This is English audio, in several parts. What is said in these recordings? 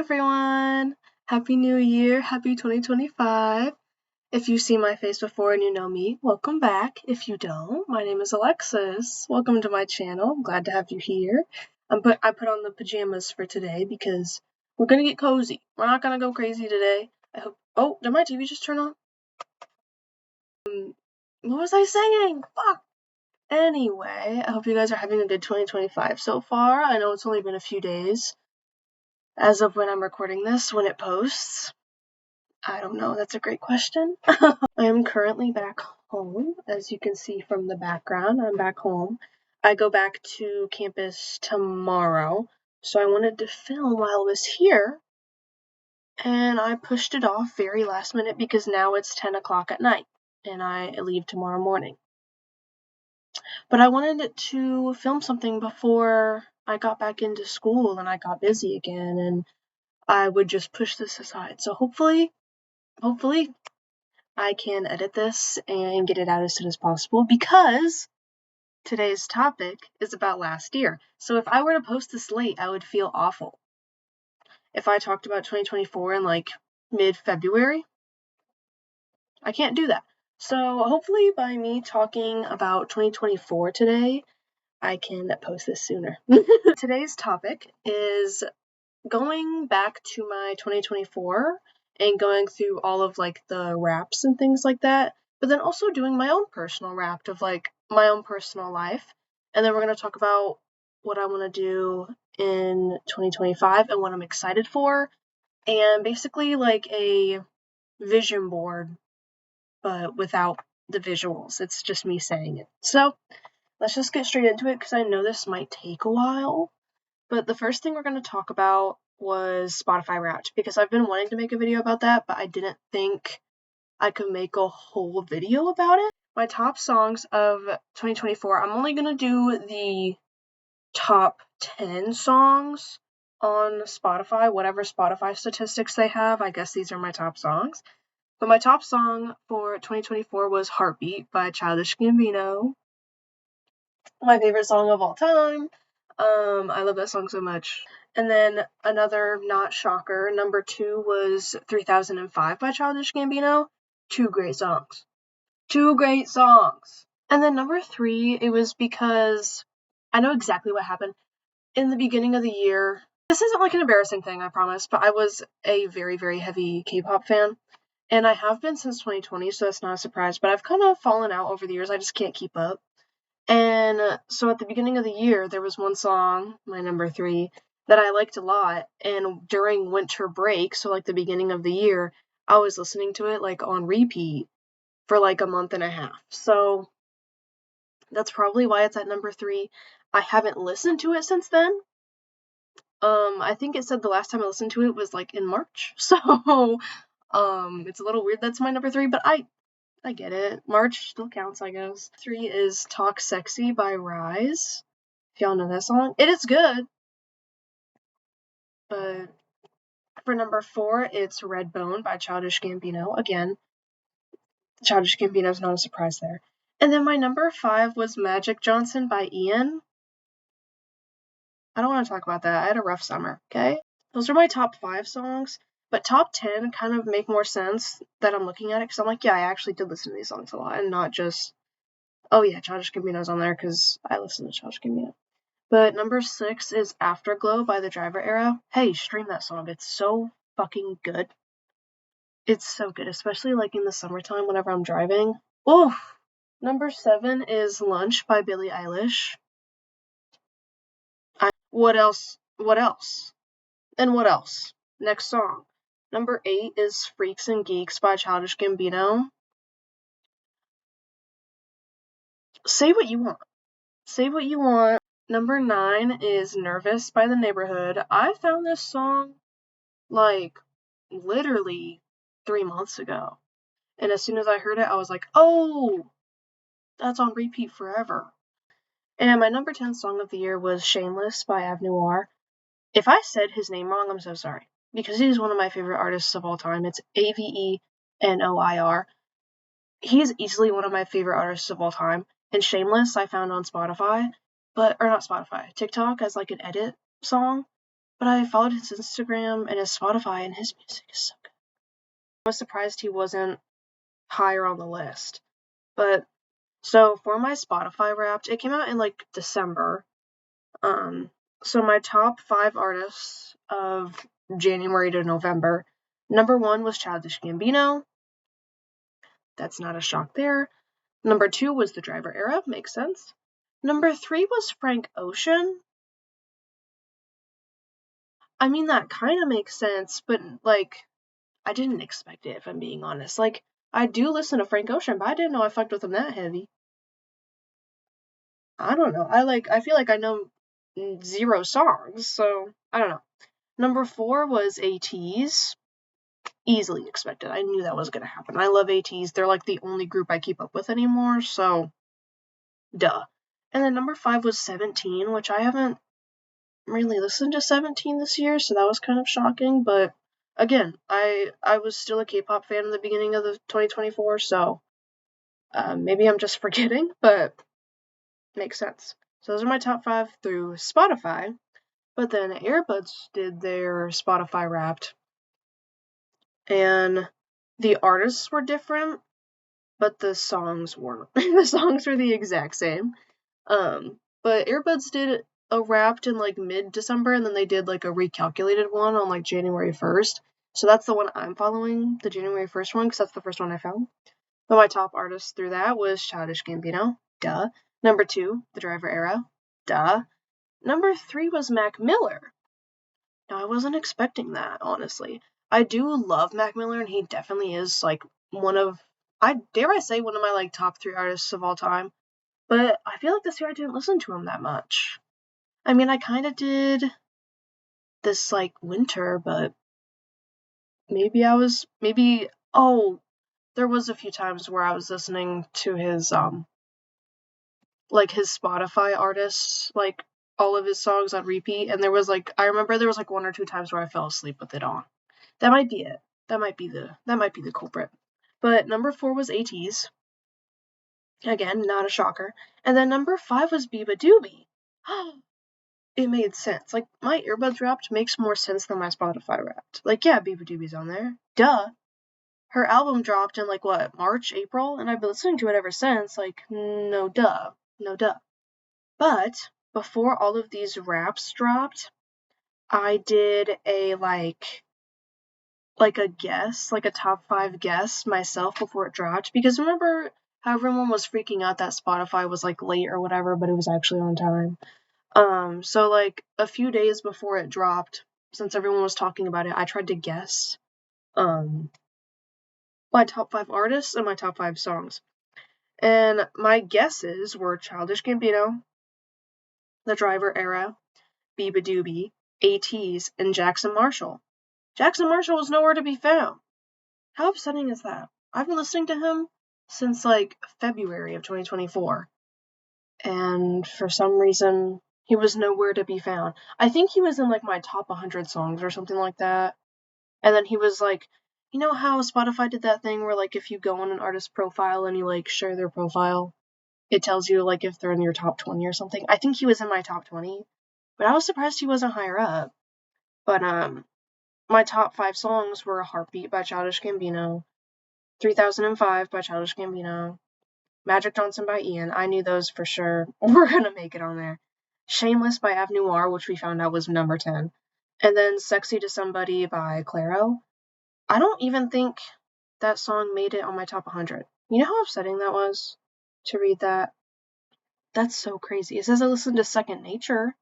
everyone! Happy New Year, happy 2025. If you've seen my face before and you know me, welcome back. If you don't, my name is Alexis. Welcome to my channel. I'm glad to have you here. But I put on the pajamas for today because we're gonna get cozy. We're not gonna go crazy today. I hope. Oh, did my TV just turn on? What was I saying? Fuck! Anyway, I hope you guys are having a good 2025 so far. I know it's only been a few days as of when I'm recording this, when it posts. I don't know, that's a great question. I am currently back home. As you can see from the background, I'm back home. I go back to campus tomorrow, so I wanted to film while I was here, and I pushed it off very last minute because now it's 10 o'clock at night, and I leave tomorrow morning. But I wanted to film something before I got back into school and I got busy again, and I would just push this aside. So hopefully I can edit this and get it out as soon as possible because today's topic is about last year. So if I were to post this late, I would feel awful. If I talked about 2024 in like mid-February, I can't do that. So hopefully by me talking about 2024 today, I can post this sooner. Today's topic is going back to my 2024 and going through all of like the wraps and things like that, but then also doing my own personal wrap of like my own personal life. And then we're going to talk about what I want to do in 2025 and what I'm excited for, and basically like a vision board, but without the visuals. It's just me saying it. So let's just get straight into it because I know this might take a while. But the first thing we're going to talk about was Spotify Wrapped, because I've been wanting to make a video about that, but I didn't think I could make a whole video about it. My top songs of 2024, I'm only going to do the top 10 songs on Spotify, whatever Spotify statistics they have. I guess these are my top songs. But my top song for 2024 was Heartbeat by Childish Gambino. My favorite song of all time. I love that song so much. And then another not shocker, number 2 was 3005 by Childish Gambino. Two great songs. And then number 3, it was because I know exactly what happened. In the beginning of the year, this isn't like an embarrassing thing, I promise, but I was a very, very heavy K-pop fan. And I have been since 2020, so that's not a surprise, but I've kind of fallen out over the years. I just can't keep up. And so at the beginning of the year, there was one song, my number 3, that I liked a lot. And during winter break, so like the beginning of the year, I was listening to it like on repeat for like a month and a half. So that's probably why it's at number 3. I haven't listened to it since then. I think it said the last time I listened to it was like in March. So it's a little weird that's my number 3, but I get it. March still counts, I guess. 3 is Talk Sexy by Rise. If y'all know that song. It is good. But for number 4, it's Redbone by Childish Gambino. Again, Childish Gambino's not a surprise there. And then my number 5 was Magic Johnson by Ian. I don't want to talk about that. I had a rough summer, okay? Those are my top 5 songs. But top 10 kind of make more sense that I'm looking at it, because I'm like, yeah, I actually did listen to these songs a lot, and not just, oh yeah, Childish Gambino's on there because I listen to Childish Gambino. But number 6 is Afterglow by The Driver Era. Hey, stream that song. It's so fucking good. It's so good, especially like in the summertime whenever I'm driving. Oof. Number 7 is Lunch by Billie Eilish. What else? And what else? Next song. Number 8 is Freaks and Geeks by Childish Gambino. Say what you want. Number 9 is Nervous by The Neighborhood. I found this song like literally 3 months ago. And as soon as I heard it, I was like, oh, that's on repeat forever. And my number 10 song of the year was Shameless by Av Noir. If I said his name wrong, I'm so sorry, because he's one of my favorite artists of all time. It's Avenoir. He is easily one of my favorite artists of all time. And Shameless I found on Spotify, TikTok as like an edit song. but I followed his Instagram and his Spotify, and his music is so good. I was surprised he wasn't higher on the list. But, so for my Spotify Wrapped, it came out in, like, December. So my top 5 artists of January to November. Number 1 was Childish Gambino. That's not a shock there. Number 2 was The Driver Era. Makes sense. Number 3 was Frank Ocean. I mean, that kind of makes sense, but, like, I didn't expect it, if I'm being honest. Like, I do listen to Frank Ocean, but I didn't know I fucked with him that heavy. I don't know. I feel like I know 0 songs, so I don't know. Number 4 was ATEEZ. Easily expected. I knew that was gonna happen. I love ATEEZ. They're like the only group I keep up with anymore, so duh. And then number 5 was 17, which I haven't really listened to 17 this year, so that was kind of shocking, but again, I was still a K-pop fan in the beginning of the 2024, so maybe I'm just forgetting, but makes sense. So those are my top 5 through Spotify, but then Earbuds did their Spotify Wrapped, and the artists were different, but the songs weren't. The songs were the exact same. But Earbuds did a Wrapped in like mid-December, and then they did like a recalculated one on like January 1st. So that's the one I'm following, the January 1st one, because that's the first one I found. But my top artist through that was Childish Gambino, duh. Number 2, The Driver Era, duh. Number 3 was Mac Miller. Now, I wasn't expecting that, honestly. I do love Mac Miller, and he definitely is, like, one of, dare I say, one of my, like, top 3 artists of all time. But I feel like this year I didn't listen to him that much. I mean, I kind of did this, like, winter, but there was a few times where I was listening to his, like, his Spotify artists, like, all of his songs on repeat, and I remember there was, like, 1 or 2 times where I fell asleep with it on. That might be it. That might be the culprit. But number 4 was ATEEZ. Again, not a shocker. And then number 5 was Biba Doobie. It made sense. Like, my Earbuds Wrapped makes more sense than my Spotify Wrapped. Like, yeah, Biba Doobie's on there. Duh. Her album dropped in, like, what, March, April? And I've been listening to it ever since. Like, no duh. No duh. But, before all of these Wraps dropped, I did a, like a guess, like a top 5 guess myself before it dropped, because remember how everyone was freaking out that Spotify was, like, late or whatever, but it was actually on time. So, like, a few days before it dropped, since everyone was talking about it, I tried to guess, my top 5 artists and my top 5 songs. And my guesses were Childish Gambino, The Driver Era, Biba Doobie, ATEEZ, and Jackson Marshall. Jackson Marshall was nowhere to be found. How upsetting is that? I've been listening to him since, like, February of 2024. And for some reason, he was nowhere to be found. I think he was in, like, my top 100 songs or something like that. And then he was, like, you know how Spotify did that thing where, like, if you go on an artist's profile and you, like, share their profile, it tells you, like, if they're in your top 20 or something? I think he was in my top 20. But I was surprised he wasn't higher up. But, my top 5 songs were Heartbeat by Childish Gambino, 3005 by Childish Gambino, Magic Johnson by Ian. I knew those for sure were gonna make it on there. Shameless by Av Noir, which we found out was number 10. And then Sexy to Somebody by Clairo. I don't even think that song made it on my top 100. You know how upsetting that was to read that? That's so crazy. It says I listened to Second Nature,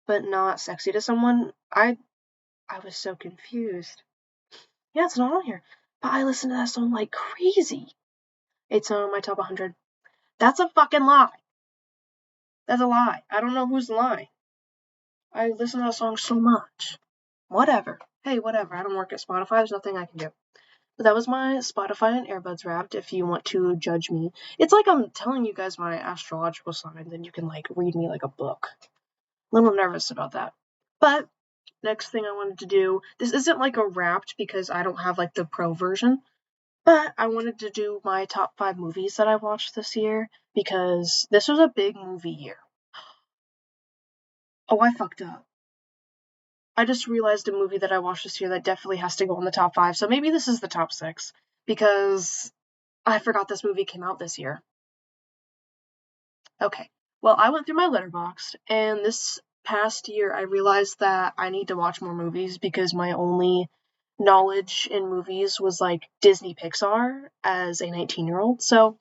but not Sexy to Someone. I was so confused. Yeah, it's not on here. But I listened to that song like crazy. It's on my top 100. That's a fucking lie. That's a lie. I don't know who's lying. I listen to that song so much. Whatever. Hey, whatever. I don't work at Spotify. There's nothing I can do. But that was my Spotify and Earbuds Wrapped if you want to judge me. It's like I'm telling you guys my astrological sign, then you can, like, read me like a book. A little nervous about that. But next thing I wanted to do, this isn't like a Wrapped because I don't have, like, the pro version. But I wanted to do my top 5 movies that I watched this year because this was a big movie year. Oh, I fucked up. I just realized a movie that I watched this year that definitely has to go in the top 5, so maybe this is the top 6, because I forgot this movie came out this year. Okay, well, I went through my Letterboxd, and this past year I realized that I need to watch more movies because my only knowledge in movies was like Disney Pixar as a 19-year-old. So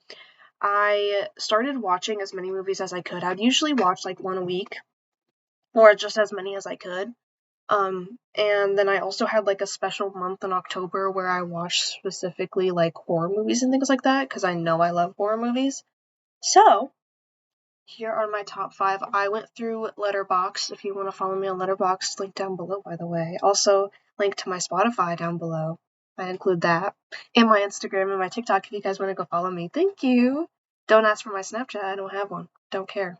I started watching as many movies as I could. I'd usually watch like one a week or just as many as I could. And then I also had like a special month in October where I watched specifically like horror movies and things like that because I know I love horror movies. So here are my top 5. I went through Letterboxd. If you want to follow me on Letterboxd, link down below, by the way. Also, link to my Spotify down below. I include that. And my Instagram and my TikTok if you guys want to go follow me. Thank you. Don't ask for my Snapchat. I don't have one. Don't care.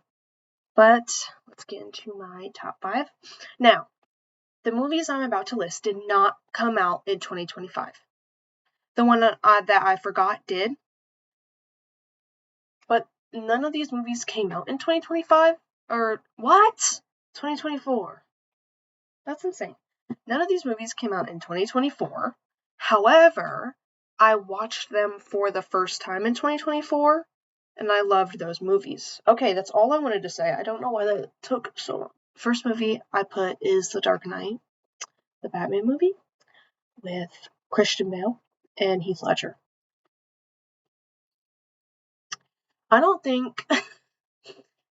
But let's get into my top 5. Now, the movies I'm about to list did not come out in 2025. The one that I forgot did. But none of these movies came out in 2025? Or what? 2024. That's insane. None of these movies came out in 2024. However, I watched them for the first time in 2024, and I loved those movies. Okay, that's all I wanted to say. I don't know why that took so long. First movie I put is The Dark Knight, the Batman movie, with Christian Bale and Heath Ledger. I don't think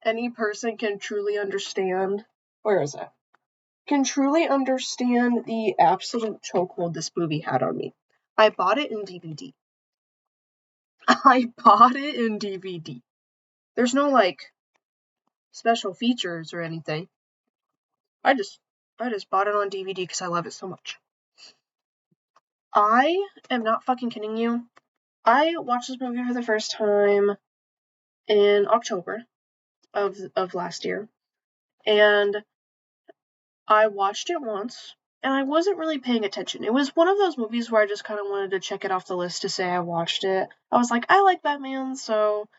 any person can truly understand. Where is it? Can truly understand the absolute chokehold this movie had on me. I bought it in DVD. I bought it in DVD. There's no like special features or anything. I just bought it on DVD because I love it so much. I am not fucking kidding you. I watched this movie for the first time in October of last year, and I watched it once, and I wasn't really paying attention. It was one of those movies where I just kind of wanted to check it off the list to say I watched it. I was like, I like Batman, so,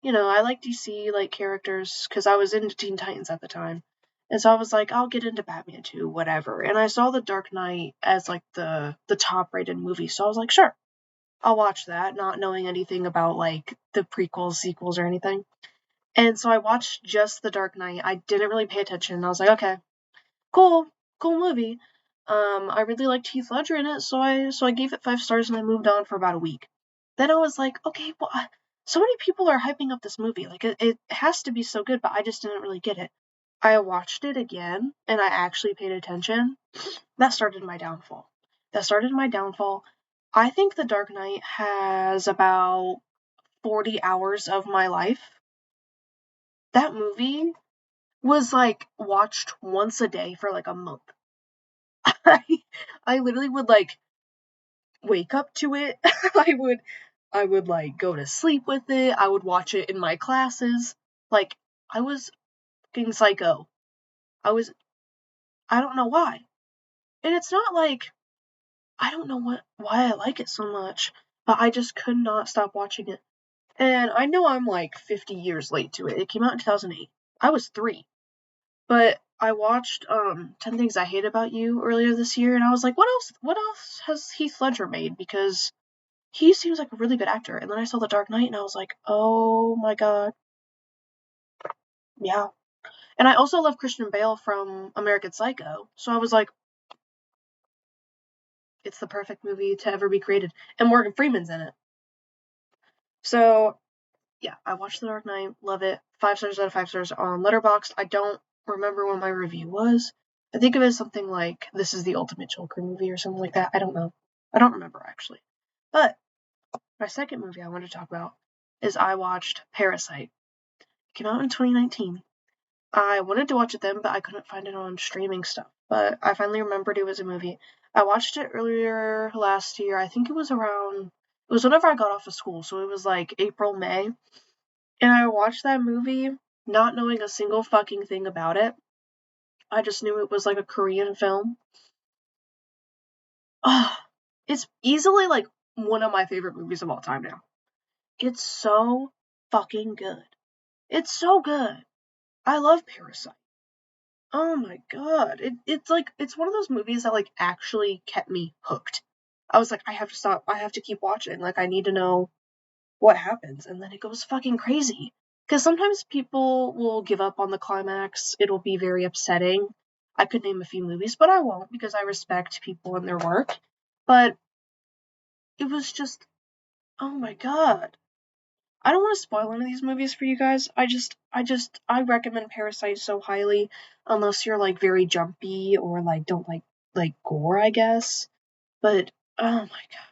I like DC, like, characters, because I was into Teen Titans at the time. And so I was like, I'll get into Batman too, whatever. And I saw The Dark Knight as, like, the top-rated movie, so I was like, sure, I'll watch that, not knowing anything about, like, the prequels, sequels, or anything. And so I watched just The Dark Knight. I didn't really pay attention. I was like, okay, cool movie. I really liked Heath Ledger in it, so I gave it 5 stars and I moved on for about a week. Then I was like, okay, well, so many people are hyping up this movie. Like, it has to be so good, but I just didn't really get it. I watched it again, and I actually paid attention. That started my downfall. I think The Dark Knight has about 40 hours of my life. That movie was, like, watched once a day for, like, a month. I literally would, like, wake up to it. I would, like, go to sleep with it. I would watch it in my classes. Like, I was fucking psycho. I don't know why. And it's not like, I don't know why I like it so much, but I just could not stop watching it. And I know I'm, like, 50 years late to it. It came out in 2008. I was 3. But I watched 10 Things I Hate About You earlier this year, and I was like, what else has Heath Ledger made? Because he seems like a really good actor. And then I saw The Dark Knight, and I was like, oh my god. Yeah. And I also love Christian Bale from American Psycho, so I was like, it's the perfect movie to ever be created. And Morgan Freeman's in it. So, yeah, I watched The Dark Knight, love it. 5 stars out of 5 stars on Letterboxd. I don't remember what my review was. I think it was something like, this is the ultimate Joker movie or something like that. I don't know. I don't remember, actually. But my second movie I want to talk about is I watched Parasite. It came out in 2019. I wanted to watch it then, but I couldn't find it on streaming stuff. But I finally remembered it was a movie. I watched it earlier last year. I think it was whenever I got off of school, so it was like April, May. And I watched that movie not knowing a single fucking thing about it. I just knew it was like a Korean film. It's easily like one of my favorite movies of all time now. It's so fucking good. It's so good. I love Parasite. Oh my god. It's like, it's one of those movies that, like, actually kept me hooked. I was like, I have to stop. I have to keep watching. Like, I need to know what happens. And then it goes fucking crazy. Because sometimes people will give up on the climax. It'll be very upsetting. I could name a few movies, but I won't because I respect people and their work. But it was just, oh my god. I don't want to spoil any of these movies for you guys. I recommend Parasite so highly, unless you're like very jumpy or like don't like gore, I guess. But oh my god,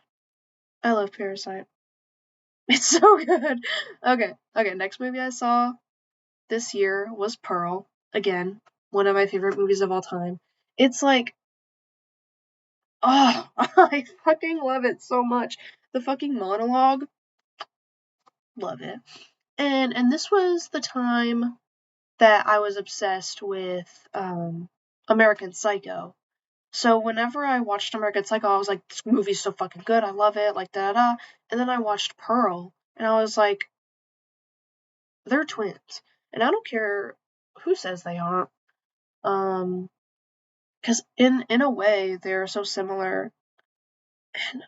I love Parasite. It's so good. Okay. Next movie I saw this year was Pearl. Again, one of my favorite movies of all time. It's like, oh, I fucking love it so much. The fucking monologue, love it. And this was the time that I was obsessed with American Psycho. So whenever I watched American Psycho, I was like, this movie's so fucking good, I love it, like da da. And then I watched Pearl, and I was like, they're twins. And I don't care who says they aren't. Because in a way, they're so similar. And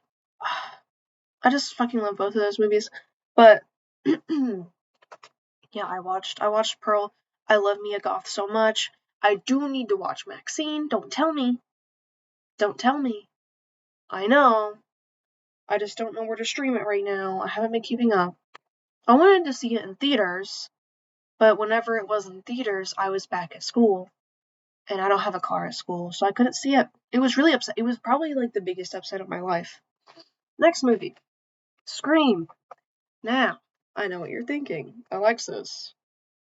I just fucking love both of those movies. But yeah, I watched Pearl. I love Mia Goth so much. I do need to watch Maxine. Don't tell me. Don't tell me. I know. I just don't know where to stream it right now. I haven't been keeping up. I wanted to see it in theaters, but whenever it was in theaters, I was back at school. And I don't have a car at school, so I couldn't see it. It was really upset. It was probably like the biggest upset of my life. Next movie, Scream. Now, I know what you're thinking. Alexis,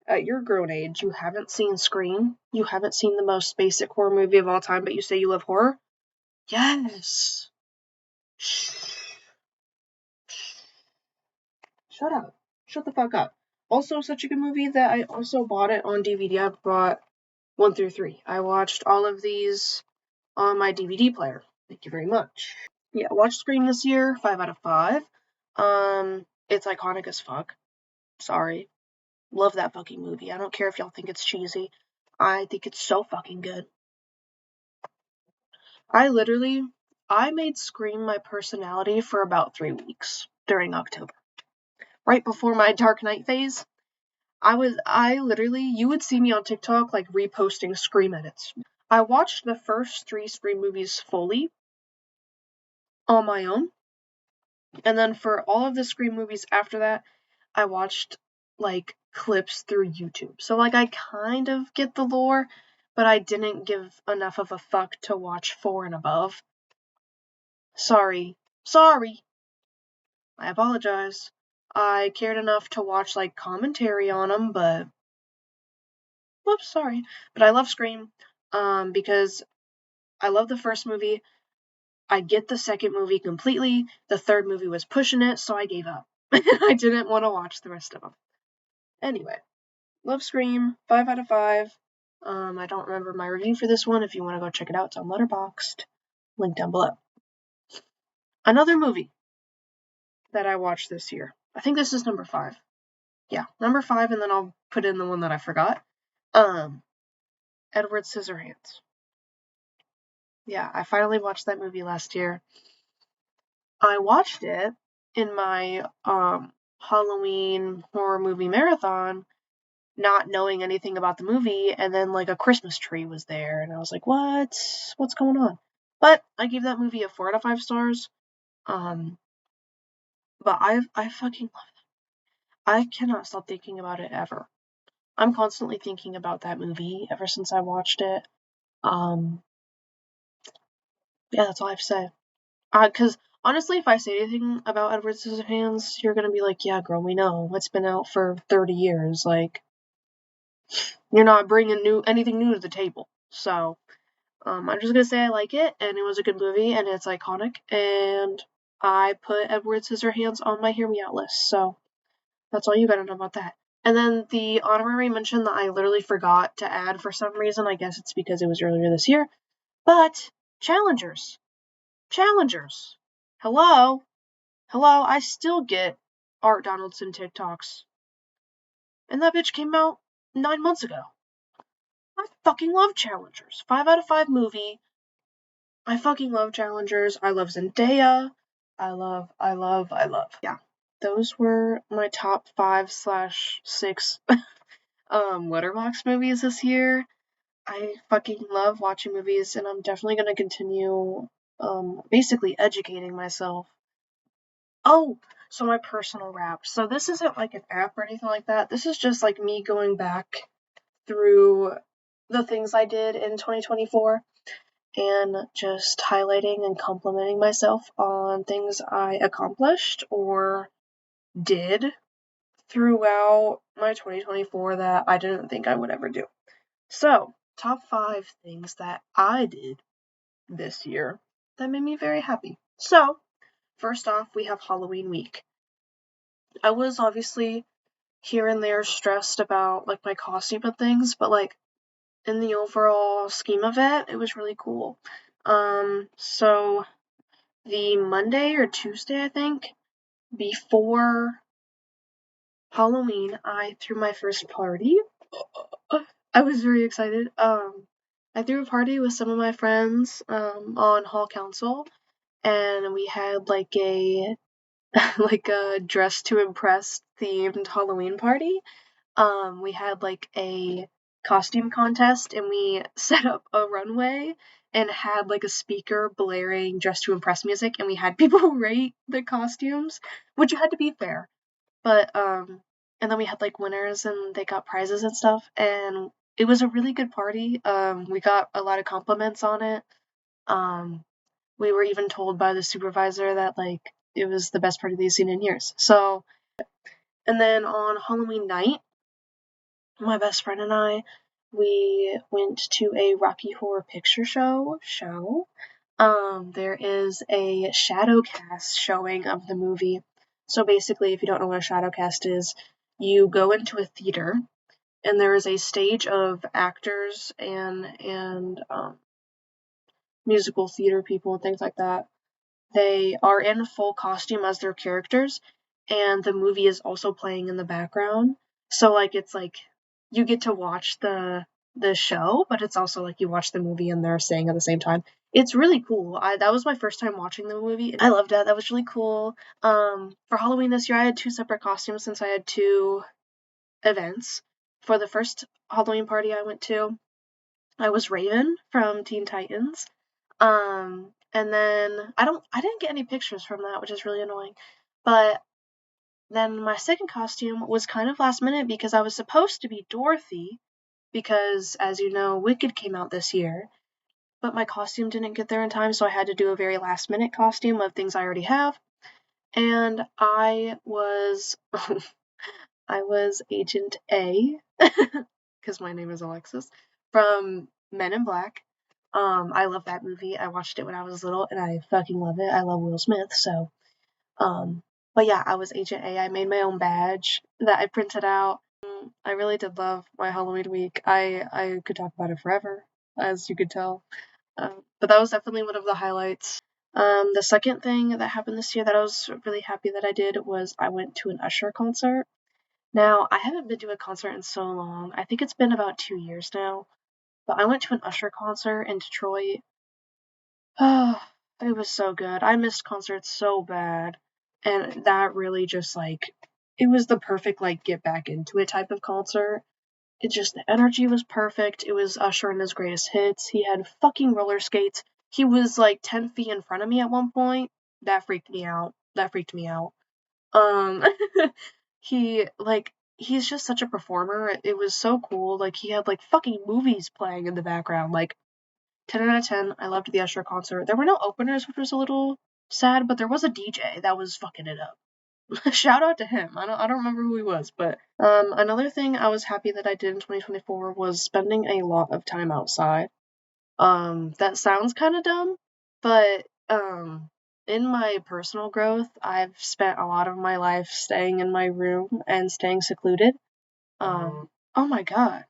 at your grown age, you haven't seen Scream? You haven't seen the most basic horror movie of all time, but you say you love horror? Yes. Shh. Shut up. Shut the fuck up. Also, such a good movie that I also bought it on DVD. I bought 1 through 3. I watched all of these on my DVD player. Thank you very much. Yeah, watched Scream this year, 5 out of 5. It's iconic as fuck. Sorry. Love that fucking movie. I don't care if y'all think it's cheesy. I think it's so fucking good. I made Scream my personality for about 3 weeks during October. Right before my Dark Knight phase, you would see me on TikTok like reposting Scream edits. I watched the first 3 Scream movies fully on my own, and then for all of the Scream movies after that, I watched like clips through YouTube. So like I kind of get the lore, but I didn't give enough of a fuck to watch 4 and above. Sorry. I apologize. I cared enough to watch like commentary on them, but whoops, sorry. But I love Scream because I love the first movie. I get the second movie completely. The third movie was pushing it, so I gave up. I didn't want to watch the rest of them. Anyway, love Scream, 5 out of 5. I don't remember my review for this one. If you want to go check it out, it's on Letterboxd. Link down below. Another movie that I watched this year. I think this is number 5. Yeah, number 5, and then I'll put in the one that I forgot. Edward Scissorhands. Yeah, I finally watched that movie last year. I watched it in my Halloween horror movie marathon, not knowing anything about the movie, and then like a Christmas tree was there, and I was like, what's going on? But I gave that movie a 4 out of 5 stars. But I fucking love it. I cannot stop thinking about it ever. I'm constantly thinking about that movie ever since I watched it. Yeah, that's all I have to say. Because honestly, if I say anything about Edward Scissorhands, you're gonna be like, yeah, girl, we know. It's been out for 30 years. Like, you're not bringing anything new to the table. So, I'm just gonna say I like it, and it was a good movie, and it's iconic, and I put Edward Scissorhands on my Hear Me Out list. So, that's all you gotta know about that. And then the honorary mention that I literally forgot to add for some reason, I guess it's because it was earlier this year, but Challengers. Hello? I still get Art Donaldson TikToks. And that bitch came out 9 months ago. I fucking love Challengers. 5 out of 5 movie. I fucking love Challengers. I love Zendaya. I love. Yeah. Those were my top 5/6 Letterboxd movies this year. I fucking love watching movies, and I'm definitely gonna continue basically educating myself. Oh, so my personal wrap. So this isn't like an app or anything like that. This is just like me going back through the things I did in 2024 and just highlighting and complimenting myself on things I accomplished or did throughout my 2024 that I didn't think I would ever do. So, top 5 things that I did this year that made me very happy. So, first off, we have Halloween week. I was obviously here and there stressed about like my costume and things, but like in the overall scheme of it, it was really cool. So the Monday or Tuesday, I think, before Halloween, I threw my first party. I was very excited. I threw a party with some of my friends on Hall Council, and we had like a like a dress to impress themed Halloween party. We had like a costume contest, and we set up a runway and had like a speaker blaring dress to impress music, and we had people rate the costumes, which had to be fair. But and then we had like winners and they got prizes and stuff, and it was a really good party. We got a lot of compliments on it. Um, we were even told by the supervisor that like it was the best party they've seen in years. So, and then on Halloween night, my best friend and I, we went to a Rocky Horror Picture Show. There is a shadowcast showing of the movie. So basically, if you don't know what a shadowcast is, you go into a theater and there is a stage of actors and musical theater people and things like that. They are in full costume as their characters, and the movie is also playing in the background. So like it's like you get to watch the show, but it's also like you watch the movie and they're saying at the same time. It's really cool. That was my first time watching the movie. I loved it. That was really cool. For Halloween this year, I had 2 separate costumes since I had 2 events. For the first Halloween party I went to, I was Raven from Teen Titans. And then I didn't get any pictures from that, which is really annoying. But then my second costume was kind of last minute because I was supposed to be Dorothy because as you know, Wicked came out this year. But my costume didn't get there in time, so I had to do a very last minute costume of things I already have. And I was I was Agent A because my name is Alexis from Men in Black. I love that movie. I watched it when I was little, and I fucking love it. I love Will Smith, so. But yeah, I was Agent A. I made my own badge that I printed out. I really did love my Halloween week. I could talk about it forever, as you could tell. But that was definitely one of the highlights. The second thing that happened this year that I was really happy that I did was I went to an Usher concert. Now, I haven't been to a concert in so long. I think it's been about 2 years now. But I went to an Usher concert in Detroit. Oh, it was so good. I missed concerts so bad. And that really just like it was the perfect like get back into it type of concert. It just the energy was perfect. It was Usher in his greatest hits. He had fucking roller skates. He was like 10 feet in front of me at one point. That freaked me out. Um he's just such a performer. It was so cool. Like he had like fucking movies playing in the background. Like 10 out of 10. I loved the Usher concert. There were no openers, which was a little sad, but there was a DJ that was fucking it up. Shout out to him. I don't remember who he was, but another thing I was happy that I did in 2024 was spending a lot of time outside. That sounds kind of dumb, but in my personal growth, I've spent a lot of my life staying in my room and staying secluded. Oh my god.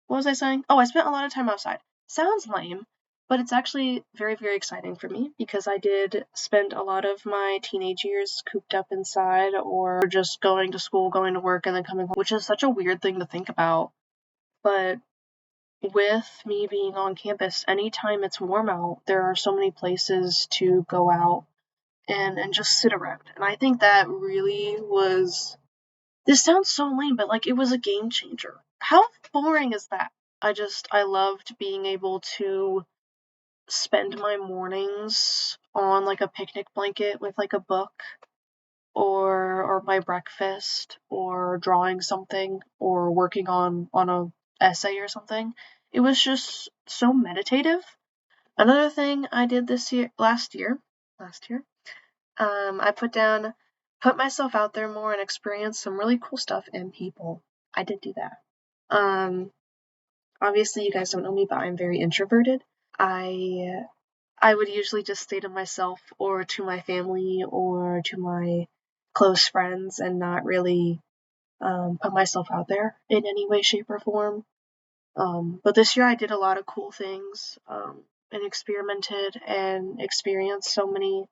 What was I saying? Oh, I spent a lot of time outside. Sounds lame, but it's actually very, very exciting for me because I did spend a lot of my teenage years cooped up inside or just going to school, going to work, and then coming home, which is such a weird thing to think about. But with me being on campus, anytime it's warm out, there are so many places to go out and just sit around. And I think that really was, this sounds so lame, but like it was a game changer. How boring is that? I loved being able to spend my mornings on like a picnic blanket with like a book or my breakfast or drawing something or working on a essay or something. It was just so meditative. Another thing I did last year, I put myself out there more and experienced some really cool stuff and people. I did do that. Um, Obviously you guys don't know me, but I'm very introverted. I I would usually just stay to myself or to my family or to my close friends and not really put myself out there in any way, shape, or form. But this year I did a lot of cool things and experimented and experienced so many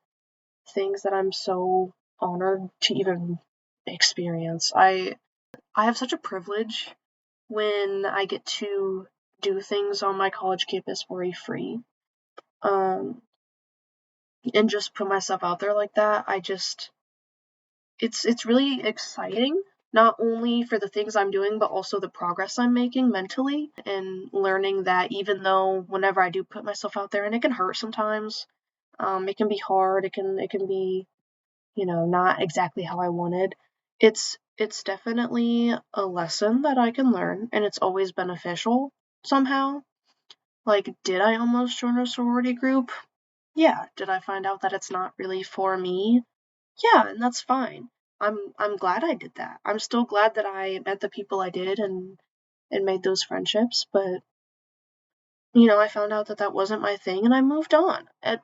things that I'm so honored to even experience. I have such a privilege when I get to do things on my college campus for free. Um, and just put myself out there like that. It's really exciting, not only for the things I'm doing, but also the progress I'm making mentally and learning that even though whenever I do put myself out there and it can hurt sometimes, it can be hard, it can be, not exactly how I wanted. It's definitely a lesson that I can learn and it's always beneficial somehow. Like, did I almost join a sorority group? Yeah. Did I find out that it's not really for me? Yeah, and that's fine. I'm glad I did that. I'm still glad that I met the people I did and made those friendships, but I found out that that wasn't my thing and I moved on. And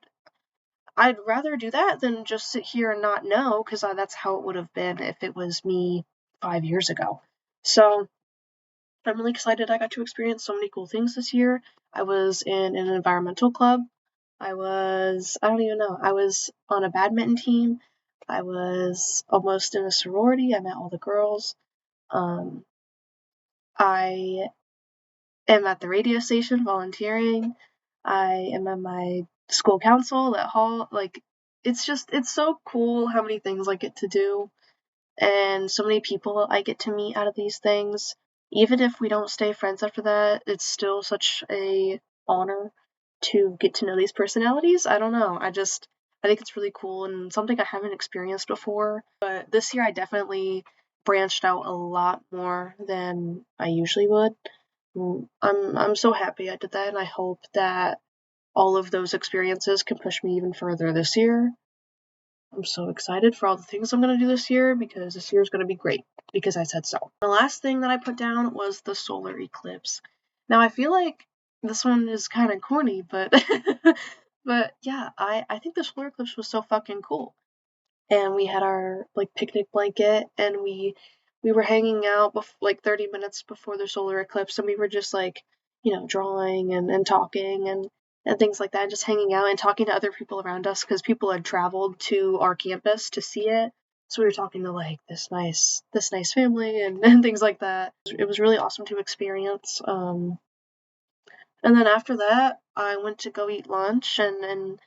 I'd rather do that than just sit here and not know because that's how it would have been if it was me 5 years ago. So I'm really excited I got to experience so many cool things this year. I was in an environmental club. I don't even know, I was on a badminton team. I was almost in a sorority. I met all the girls. Um, I am at the radio station volunteering. I am at my school council at hall. Like, it's so cool how many things I get to do and so many people I get to meet out of these things. Even if we don't stay friends after that, it's still such a honor to get to know these personalities. I don't know. I think it's really cool and something I haven't experienced before. But this year I definitely branched out a lot more than I usually would. I'm so happy I did that and I hope that all of those experiences can push me even further this year. I'm so excited for all the things I'm going to do this year because this year is going to be great because I said so. The last thing that I put down was the solar eclipse. Now I feel like this one is kind of corny, but but yeah, I think the solar eclipse was so fucking cool. And we had our like picnic blanket and we were hanging out like 30 minutes before the solar eclipse and we were just like, drawing and talking and things like that, just hanging out and talking to other people around us because people had traveled to our campus to see it. So we were talking to like this nice family and things like that. It was really awesome to experience. And then after that, I went to go eat lunch and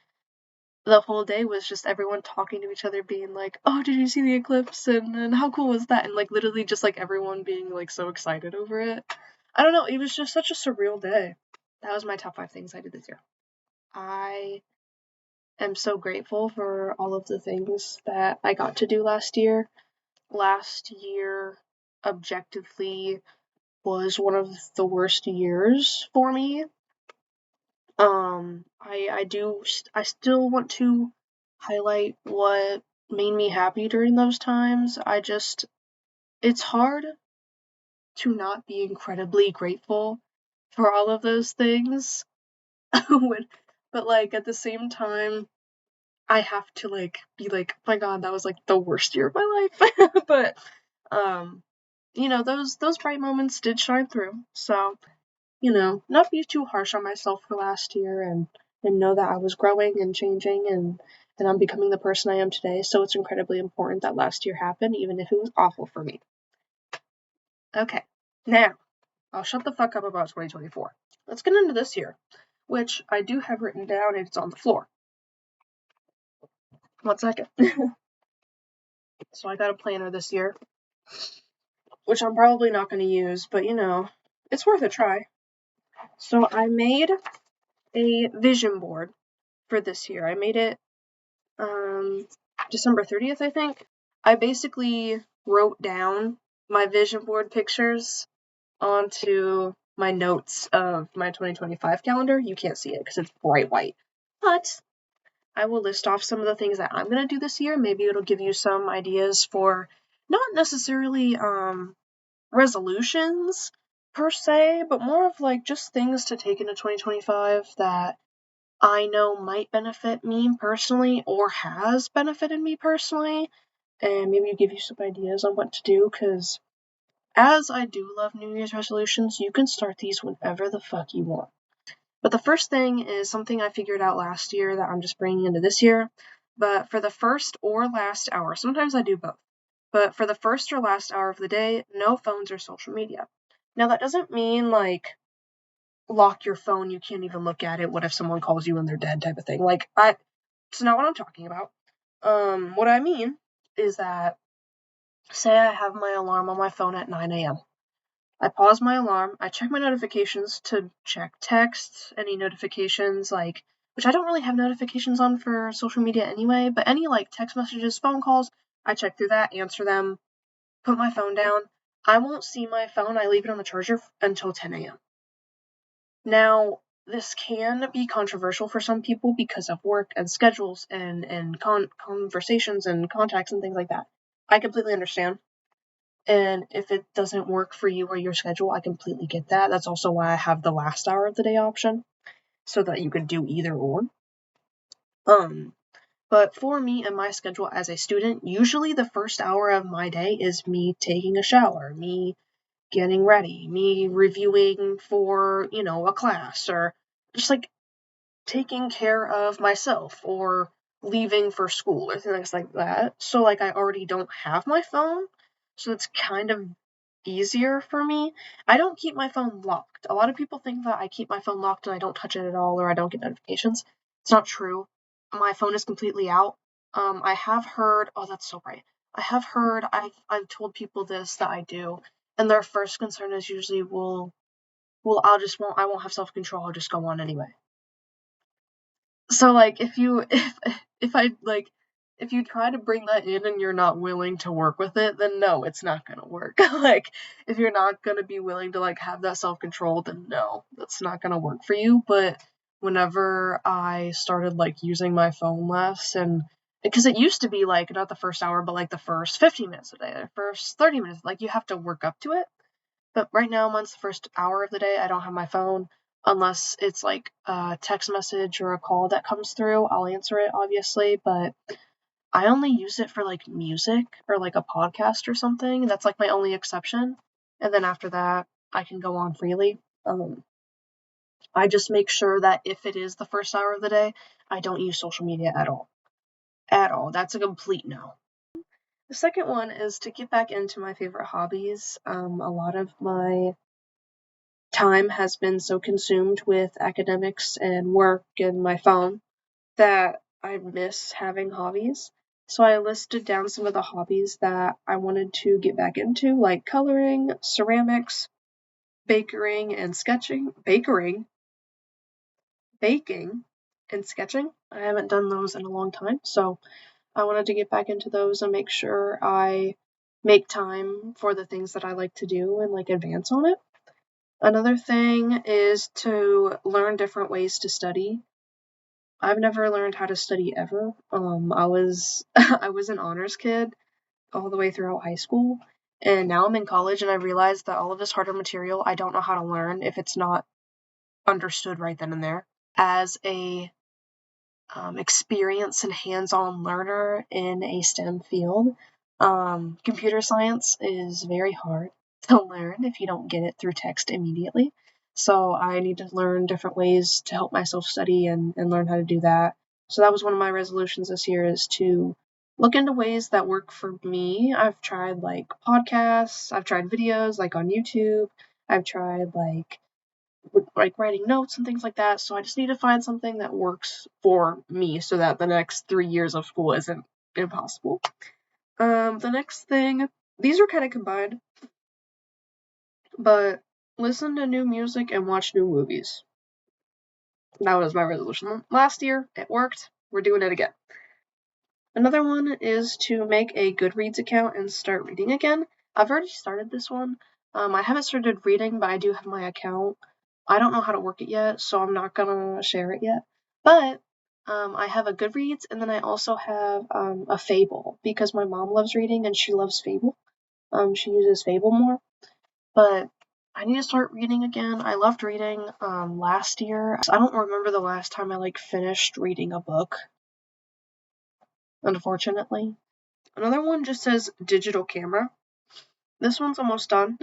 the whole day was just everyone talking to each other, being like, "Oh, did you see the eclipse? And how cool was that?" And like literally just like everyone being like so excited over it. I don't know. It was just such a surreal day. That was my top 5 things I did this year. I am so grateful for all of the things that I got to do last year. Last year, objectively, was one of the worst years for me. I still want to highlight what made me happy during those times. It's hard to not be incredibly grateful for all of those things. But like at the same time, I have to like be like, oh my god, that was like the worst year of my life. But um, those bright moments did shine through. So not be too harsh on myself for last year and know that I was growing and changing and I'm becoming the person I am today. So it's incredibly important that last year happened, even if it was awful for me. Okay, now I'll shut the fuck up about 2024. Let's get into this year, which I do have written down and it's on the floor. 1 second. So I got a planner this year, which I'm probably not going to use, but it's worth a try. So I made a vision board for this year. I made it December 30th, I think. I basically wrote down my vision board pictures onto my notes of my 2025 calendar. You can't see it because it's bright white. But I will list off some of the things that I'm going to do this year. Maybe it'll give you some ideas for not necessarily resolutions per se, but more of like just things to take into 2025 that I know might benefit me personally or has benefited me personally, and maybe give you some ideas on what to do, because as I do love New Year's resolutions, you can start these whenever the fuck you want. But the first thing is something I figured out last year that I'm just bringing into this year. But for the first or last hour, sometimes I do both, but for the first or last hour of the day, no phones or social media. Now, that doesn't mean like lock your phone, you can't even look at it, what if someone calls you when they're dead type of thing. It's not what I'm talking about. What I mean is that, say I have my alarm on my phone at 9 a.m. I pause my alarm, I check my notifications to check texts, any notifications, which I don't really have notifications on for social media anyway, but any, text messages, phone calls, I check through that, answer them, put my phone down. I won't see my phone, I leave it on the charger until 10 a.m. Now, this can be controversial for some people because of work and schedules and conversations and contacts and things like that. I completely understand. And if it doesn't work for you or your schedule, I completely get that. That's also why I have the last hour of the day option, so that you can do either or. But for me and my schedule as a student, usually the first hour of my day is me taking a shower, me getting ready, me reviewing for, a class, or just taking care of myself or leaving for school or things like that. So I already don't have my phone, so it's kind of easier for me. I don't keep my phone locked. A lot of people think that I keep my phone locked and I don't touch it at all or I don't get notifications. It's not true. My phone is completely out. I have heard, oh, that's so bright. I have heard, I've told people this that I do, and their first concern is usually, well, I won't have self-control, I'll just go on anyway. So if you try to bring that in and you're not willing to work with it, then no, it's not gonna work. If you're not gonna be willing to have that self-control, then no, that's not gonna work for you. But whenever I started using my phone less, and because it used to be not the first hour, but the first 15 minutes a day, the first 30 minutes, you have to work up to it. But right now, once the first hour of the day, I don't have my phone unless it's a text message or a call that comes through. I'll answer it, obviously, but I only use it for music or a podcast or something. That's my only exception. And then after that, I can go on freely. I just make sure that if it is the first hour of the day, I don't use social media at all. At all. That's a complete no. The second one is to get back into my favorite hobbies. A lot of my time has been so consumed with academics and work and my phone that I miss having hobbies. So I listed down some of the hobbies that I wanted to get back into, like coloring, ceramics, baking and sketching. Baking and sketching. I haven't done those in a long time, so I wanted to get back into those and make sure I make time for the things that I like to do and advance on it. Another thing is to learn different ways to study. I've never learned how to study ever. I was I was an honors kid all the way throughout high school, and now I'm in college and I realized that all of this harder material I don't know how to learn if it's not understood right then and there. As a experienced and hands-on learner in a STEM field, computer science is very hard to learn if you don't get it through text immediately. So I need to learn different ways to help myself study and learn how to do that. So that was one of my resolutions this year, is to look into ways that work for me. I've tried podcasts, I've tried videos on YouTube, I've tried like writing notes and things like that, so I just need to find something that works for me so that the next 3 years of school isn't impossible. The next thing, these are kind of combined, but listen to new music and watch new movies. That was my resolution last year. It worked. We're doing it again. Another one is to make a Goodreads account and start reading again. I've already started this one. I haven't started reading, but I do have my account. I don't know how to work it yet, so I'm not gonna share it yet. But I have a Goodreads, and then I also have a Fable, because my mom loves reading and she loves Fable. She uses Fable more. But I need to start reading again. I loved reading last year. I don't remember the last time I finished reading a book, unfortunately. Another one just says digital camera. This one's almost done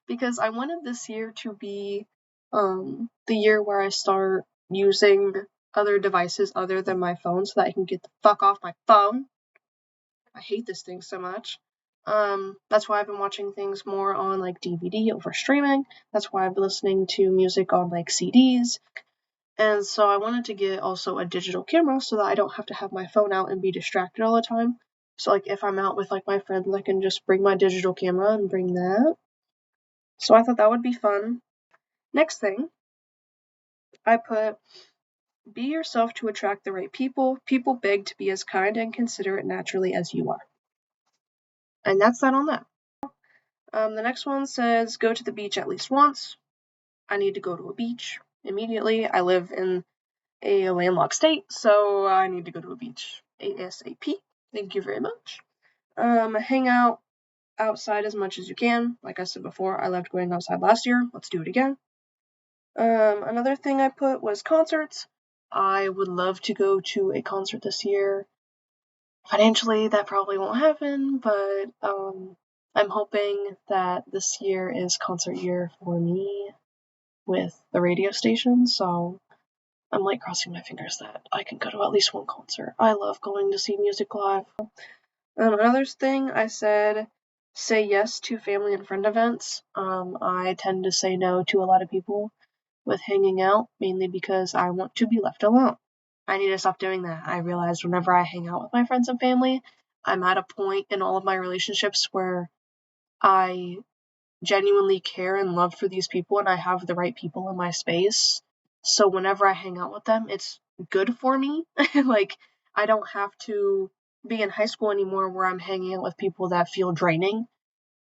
because I wanted this year to be the year where I start using other devices other than my phone so that I can get the fuck off my phone. I hate this thing so much. That's why I've been watching things more on like DVD over streaming. That's why I've been listening to music on like CDs. And so I wanted to get also a digital camera so that I don't have to have my phone out and be distracted all the time. So like if I'm out with like my friends, I can just bring my digital camera and bring that. So I thought that would be fun. Next thing, I put be yourself to attract the right people. People beg to be as kind and considerate naturally as you are. And that's that on that. The next one says go to the beach at least once. I need to go to a beach immediately. I live in a landlocked state, so I need to go to a beach ASAP. Thank you very much. Hang out outside as much as you can. Like I said before, I loved going outside last year. Let's do it again. Another thing I put was concerts. I would love to go to a concert this year. Financially, that probably won't happen, but I'm hoping that this year is concert year for me with the radio station, so I'm like crossing my fingers that I can go to at least one concert. I love going to see music live. Another thing I said, say yes to family and friend events. I tend to say no to a lot of people with hanging out, mainly because I want to be left alone. I need to stop doing that. I realize whenever I hang out with my friends and family, I'm at a point in all of my relationships where I genuinely care and love for these people and I have the right people in my space. So whenever I hang out with them, it's good for me. Like, I don't have to be in high school anymore where I'm hanging out with people that feel draining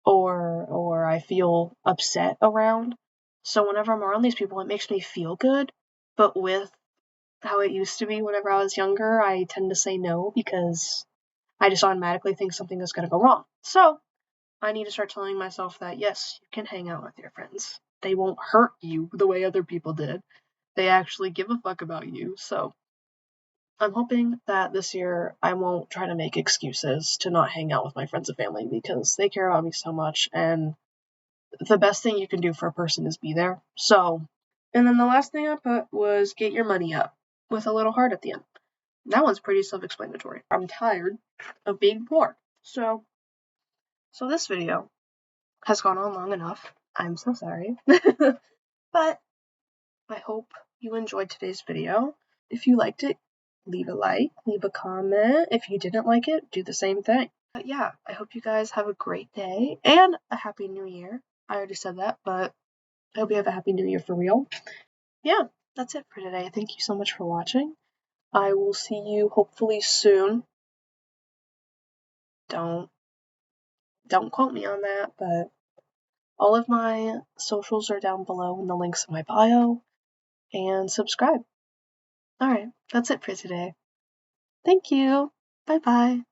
or I feel upset around. So whenever I'm around these people, it makes me feel good. But with how it used to be whenever I was younger, I tend to say no because I just automatically think something is going to go wrong. So I need to start telling myself that yes, you can hang out with your friends. They won't hurt you the way other people did. They actually give a fuck about you. So I'm hoping that this year I won't try to make excuses to not hang out with my friends and family because they care about me so much and the best thing you can do for a person is be there. So, and then the last thing I put was get your money up with a little heart at the end. That one's pretty self-explanatory. I'm tired of being poor. So this video has gone on long enough. I'm so sorry. But I hope you enjoyed today's video. If you liked it, leave a like, leave a comment. If you didn't like it, do the same thing. But yeah, I hope you guys have a great day and a happy new year. I already said that, but I hope you have a happy new year for real. Yeah, that's it for today. Thank you so much for watching. I will see you hopefully soon. Don't quote me on that, but all of my socials are down below in the links in my bio. And subscribe. Alright, that's it for today. Thank you. Bye bye.